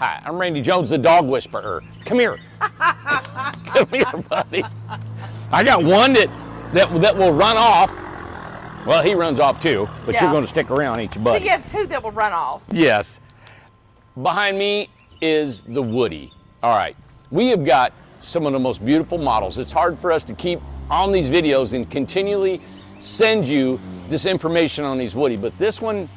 Hi, I'm Randy Jones, the dog whisperer. Come here. Come here, buddy. I got one that will run off. Well, he runs off too, but you're going to stick around, ain't you, buddy? So you have two that will run off. Yes. Behind me is the Woody. All right, we have got some of the most beautiful models. It's hard for us to keep on these videos and continually send you this information on these Woody, but this one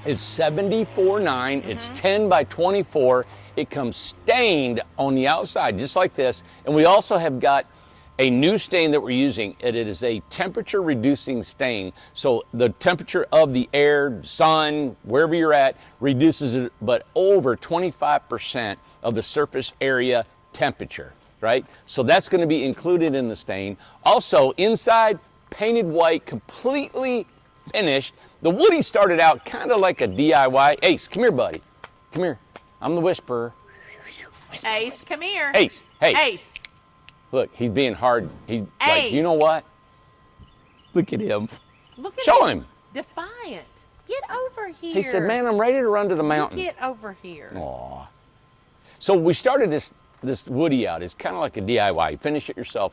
is 74.9. It's 10 by 24. It comes stained on the outside, just like this. And we also have got a new stain that we're using. It is a temperature reducing stain. So the temperature of the air, sun, wherever you're at, reduces it, but over 25% of the surface area temperature, right? So that's gonna be included in the stain. Also, inside, painted white, completely finished. The Woody started out kind of like a DIY. Ace, come here, buddy. Come here. I'm the whisperer. Ace, come here. Ace, hey. Ace. Look, he's being hard. He's like, Ace. you know what? Look at him. Look at Show him. Defiant. Get over here. He said, man, I'm ready to run to the mountain. Get over here. Aw. So we started this Woody out. It's kind of like a DIY. You finish it yourself.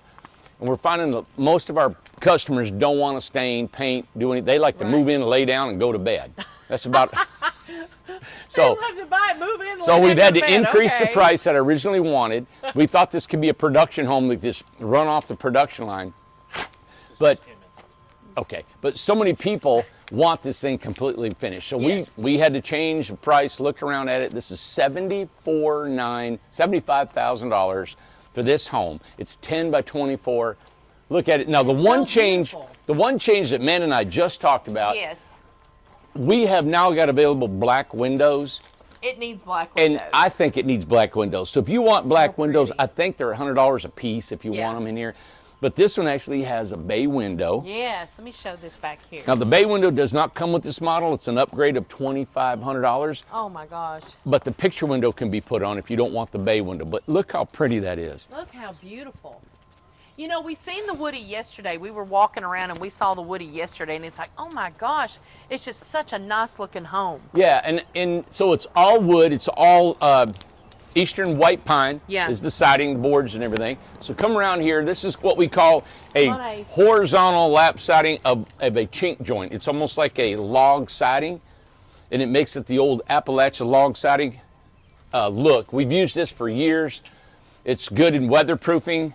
And we're finding that most of our customers don't want to stain, paint, do anything. They like to move in, lay down, and go to bed. That's about So, they love to buy, move in, so lay we've down, had go to bed. increase the Okay. price that I originally wanted. We thought this could be a production home that just run off the production line. But, okay, but so many people want this thing completely finished. So Yes. we had to change the price, look around at it. This is $75,000 for this home. It's 10 by 24. Look at it. Now the one change, beautiful. the one change that Man and I just talked about, Yes. we have now got available black windows. It needs black windows. And I think it needs black windows. So if you want black windows, pretty. I think they're $100 a piece if you Yeah. want them in here. But this one actually has a bay window. Yes, let me show this back here. Now the bay window does not come with this model. It's an upgrade of $2,500. Oh my gosh. But the picture window can be put on if you don't want the bay window. But look how pretty that is. Look how beautiful. You know, we seen the Woody yesterday. We were walking around and we saw the Woody yesterday, and it's like, oh my gosh, it's just such a nice looking home. Yeah, and so it's all wood. It's all Eastern white pine Yeah. is the siding, the boards, and everything. So come around here. This is what we call a Nice. horizontal lap siding of a chink joint. It's almost like a log siding, and it makes it the old Appalachia log siding look. We've used this for years. It's good in weatherproofing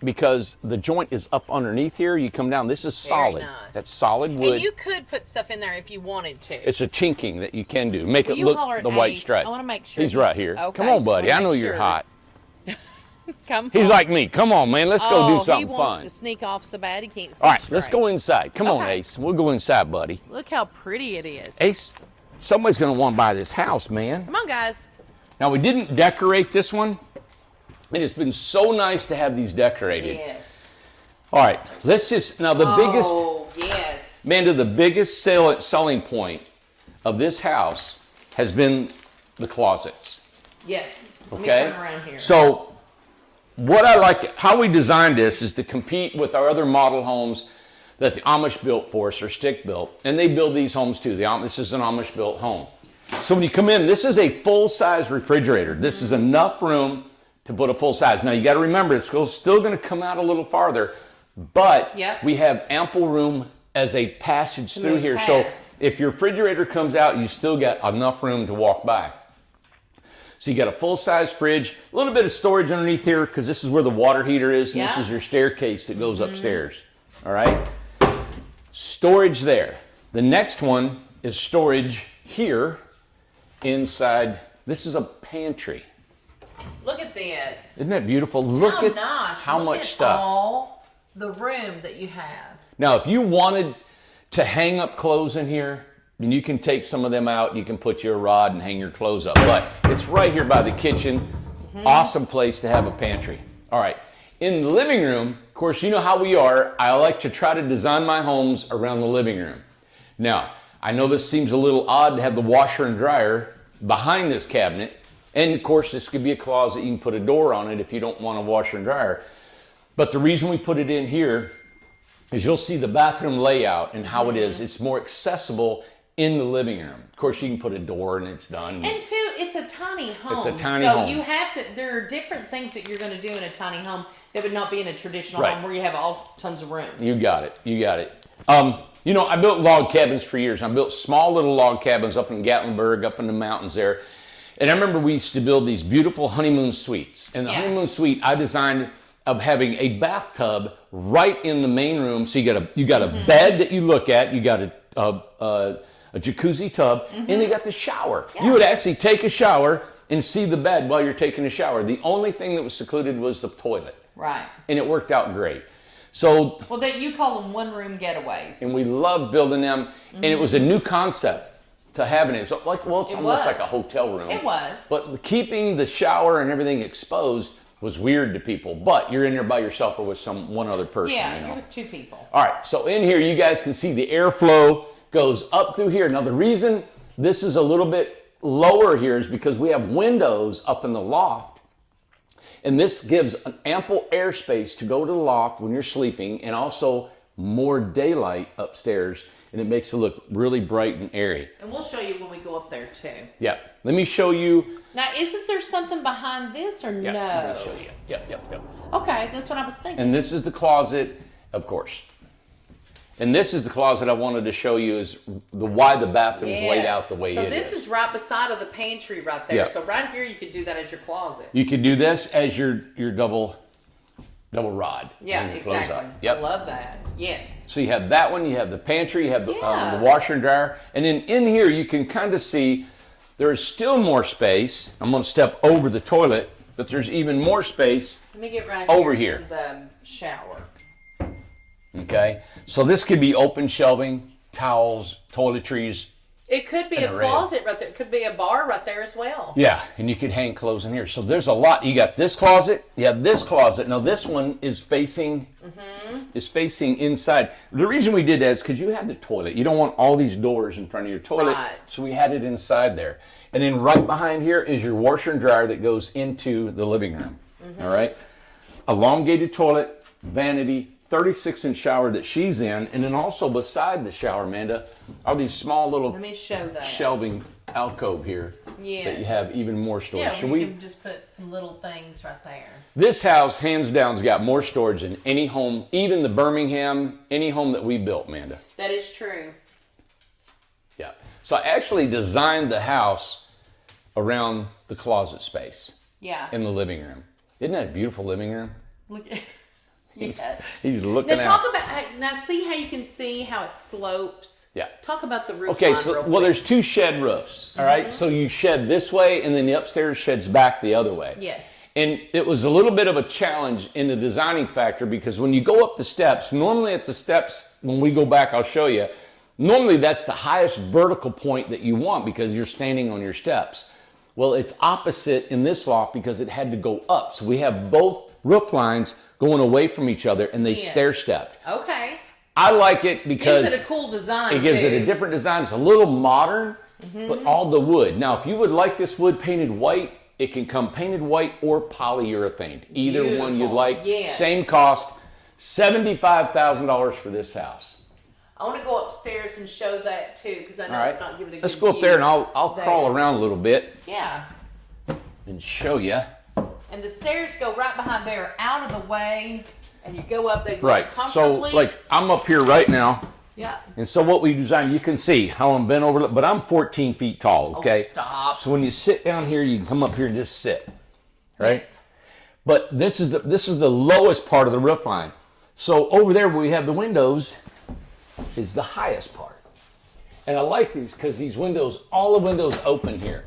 because the joint is up underneath here. You come down. This is solid. nice. That's solid wood. And you could put stuff in there if you wanted to. It's a chinking that you can do. Make Will it you look holler at the white Ace? stripe. I wanna make sure He's he's- right here. okay, Come on, just buddy. wanna I know make you're sure. hot. Come He's on. like me. Come on, man. Let's go do something he wants fun. to sneak off so bad he can't see All right, let's straight. go inside. Come on, Okay. Ace. We'll go inside, buddy. Look how pretty it is. Ace, somebody's going to want to buy this house, man. Come on, guys. Now, we didn't decorate this one. It has been so nice to have these decorated. Yes. All right, let's just, now the biggest, Oh, yes. Amanda, the biggest selling point of this house has been the closets. Yes. Let Okay? me turn around here. So, what I like, how we designed this is to compete with our other model homes that the Amish built for us, or stick built, and they build these homes too. This is an Amish built home. So when you come in, this is a full-size refrigerator. This is enough room to put a full size. Now you got to remember, it's still going to come out a little farther, but Yep. we have ample room as a passage through move here. past. So if your refrigerator comes out, you still got enough room to walk by. So you got a full-size fridge, a little bit of storage underneath here because this is where the water heater is, and this Yeah. is your staircase that goes upstairs. All right? Storage there. The next one is storage here inside. This is a pantry. Look at this. Isn't that beautiful? Look How at nice. how Look much at stuff. all the room that you have. Now, if you wanted to hang up clothes in here, then you can take some of them out. You can put your rod and hang your clothes up. But it's right here by the kitchen. Awesome place to have a pantry. All right. In the living room, of course, you know how we are. I like to try to design my homes around the living room. Now, I know this seems a little odd to have the washer and dryer behind this cabinet. And of course, this could be a closet. You can put a door on it if you don't want a washer and dryer. But the reason we put it in here is you'll see the bathroom layout and how it is. It's more accessible in the living room. Of course, you can put a door and it's done. And two, it's a tiny home. It's a tiny home. So you have to, there are different things that you're going to do in a tiny home that would not be in a traditional Right. home where you have all tons of room. You got it. You got it. You know, I built log cabins for years. I built small little log cabins up in Gatlinburg, up in the mountains there. And I remember we used to build these beautiful honeymoon suites. And the honeymoon suite I designed of having a bathtub right in the main room. So you got a bed that you look at. You got a jacuzzi tub, and they got the shower. Yeah. You would actually take a shower and see the bed while you're taking a shower. The only thing that was secluded was the toilet. Right. And it worked out great. So, well, you call them one-room getaways. And we loved building them, and it was a new concept to having it. So it's almost like a hotel room. It was. But keeping the shower and everything exposed was weird to people. But you're in there by yourself or with one other person. Yeah, you're with two people. All right, so in here you guys can see the airflow goes up through here. Now the reason this is a little bit lower here is because we have windows up in the loft. And this gives an ample airspace to go to the loft when you're sleeping, and also more daylight upstairs, and it makes it look really bright and airy. And we'll show you when we go up there too. Yeah, let me show you. Now, isn't there something behind this or no? Let me show you. Yep. Okay, that's what I was thinking. And this is the closet, of course. And this is the closet I wanted to show you is why the bathroom is laid out the way it is. So this is right beside of the pantry right there. Yeah. So right here you could do that as your closet. You could do this as your double rod. Yeah, exactly. Yep. I love that. Yes. So you have that one, you have the pantry, you have the washer and dryer. And then in here you can kind of see there is still more space. I'm going to step over the toilet, but there's even more space Let me get right over here here. in the shower. Okay, so this could be open shelving, towels, toiletries. It could be a closet right there. It could be a bar right there as well. Yeah, and you could hang clothes in here. So there's a lot. You got this closet. You have this closet. Now this one is facing inside. The reason we did that is because you have the toilet. You don't want all these doors in front of your toilet. Right. So we had it inside there. And then right behind here is your washer and dryer that goes into the living room. All right. Elongated toilet, vanity, 36-inch shower that she's in, and then also beside the shower, Amanda, are these small little Let me show that. shelving alcove here that you have even more storage. Yeah, we can just put some little things right there. This house, hands down, has got more storage than any home, even the Birmingham, any home that we built, Amanda. That is true. Yeah. So I actually designed the house around the closet space. Yeah. In the living room. Isn't that a beautiful living room? Look at He's looking now out. See how you can see how it slopes. Yeah. Talk about the roof. Okay, so there's two shed roofs. All right, so you shed this way, and then the upstairs sheds back the other way. Yes. And it was a little bit of a challenge in the designing factor because when you go up the steps, normally at the steps, when we go back, I'll show you. Normally that's the highest vertical point that you want because you're standing on your steps. Well, it's opposite in this loft because it had to go up. So we have both roof lines going away from each other, and they stair-stepped. Okay. I like it because gives it a cool design. It gives it a different design. It's a little modern, but all the wood. Now, if you would like this wood painted white, it can come painted white or polyurethane. Either one you'd like. Yes. Same cost, $75,000 for this house. I want to go upstairs and show that too, because I know it's not giving a good Let's go up there and I'll there. crawl around a little bit. Yeah. And show you. And the stairs go right behind there, out of the way, and you go up. They go Right. So, comfortably. like, I'm up here right now. Yeah. And so what we designed, you can see how I'm bent over, but I'm 14 feet tall, okay? Oh, stop. So when you sit down here, you can come up here and just sit, right? Yes. But this is the lowest part of the roof line. So over there where we have the windows is the highest part. And I like these because these windows, all the windows open here.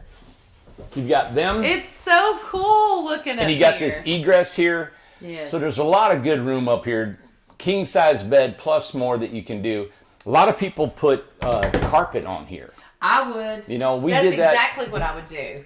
You've got them. It's so cool looking at And you got this egress here. Yes. So there's a lot of good room up here. King size bed plus more that you can do. A lot of people put carpet on here. I would. You know, That's did that. exactly what I would do.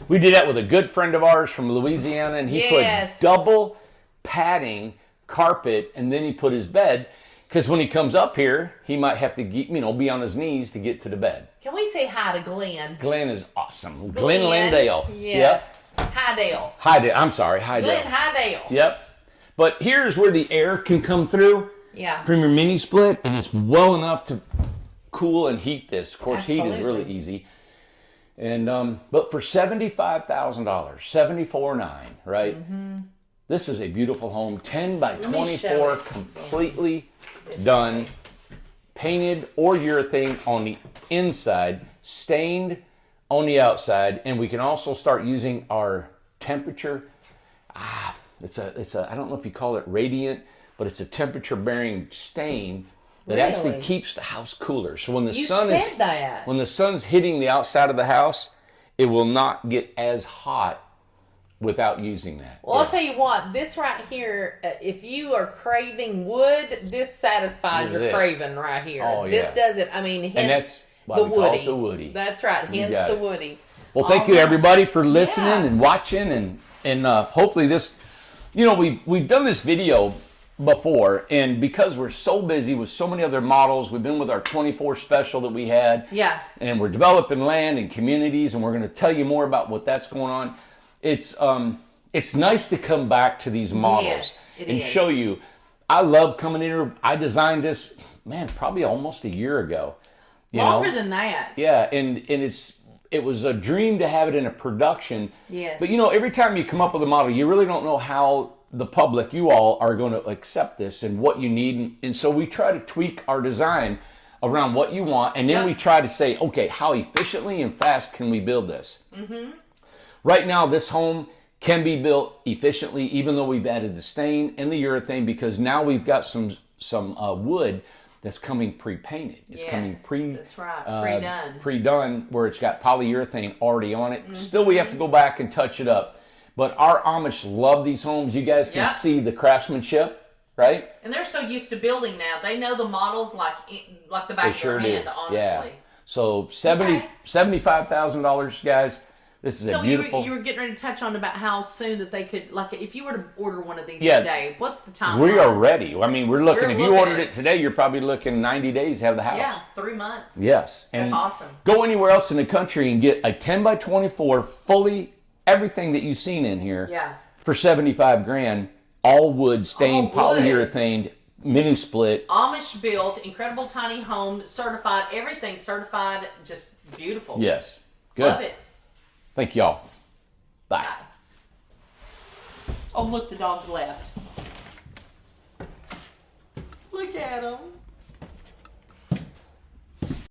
We did that with a good friend of ours from Louisiana, and he put double padding carpet, and then he put his bed, because when he comes up here, he might have to be on his knees to get to the bed. Can we say hi to Glenn? Glenn is awesome. Glenn Landale. Yeah. Yep. Hydale. Hydale. I'm sorry, Hydale. Glenn Hydale. Yep. But here's where the air can come through Yeah. from your mini split, and it's well enough to cool and heat this. Of course, heat is really Absolutely. easy. And but for $75,000, $74,900, right? This is a beautiful home, 10 by me show 24, it. completely This done, way. painted or urethane on the inside, stained on the outside, and we can also start using our temperature. It's a I don't know if you call it radiant, but it's a temperature bearing stain that actually Really? keeps the house cooler. So when the You sun said is that. when the sun's hitting the outside of the house, it will not get as hot without using that. Well, I'll tell you what, this right here, if you are craving wood, this satisfies This your is it. craving right here. Oh, This yeah. does it. I mean, hence And that's why the we call woody. it the woody. That's right, hence got the it. woody. Well, thank you All right. everybody for listening Yeah. and watching, and hopefully this, we've done this video before, and because we're so busy with so many other models, we've been with our 24 special that we had, Yeah. and we're developing land and communities, and we're going to tell you more about what that's going on. It's nice to come back to these models Yes, it and is. show you. I love coming in here. I designed this, man, probably almost a year ago. You Longer know? than that. Yeah, and it was a dream to have it in a production. Yes. But every time you come up with a model, you really don't know how the public, you all, are going to accept this and what you need. And so we try to tweak our design around what you want, and then Yep. we try to say, okay, how efficiently and fast can we build this? Mm-hmm. Right now, this home can be built efficiently, even though we've added the stain and the urethane, because now we've got some wood that's coming pre-painted. It's coming That's right, pre-done. pre-done, where it's got polyurethane already on it. Still, we have to go back and touch it up. But our Amish love these homes. You guys can Yep. see the craftsmanship, right? And they're so used to building now. They know the models like the back They of sure their do. hand, honestly. Yeah. So $75,000, guys. This is So a beautiful. you were getting ready to touch on about how soon that they could, like, if you were to order one of these Yeah. today, what's the time? We are ready. I mean, we're looking. We're If you looking ordered at- it today, you're probably looking 90 days to have the house. Yeah, 3 months. Yes. That's And awesome. go anywhere else in the country and get a 10 by 24, fully everything that you've seen in here. Yeah. For 75 grand, all wood, stained, All wood. polyurethane, mini split. Amish built, incredible tiny home, certified, everything certified, just beautiful. Yes. Good. Love it. Thank y'all. Bye. Oh, look, the dog's left. Look at him.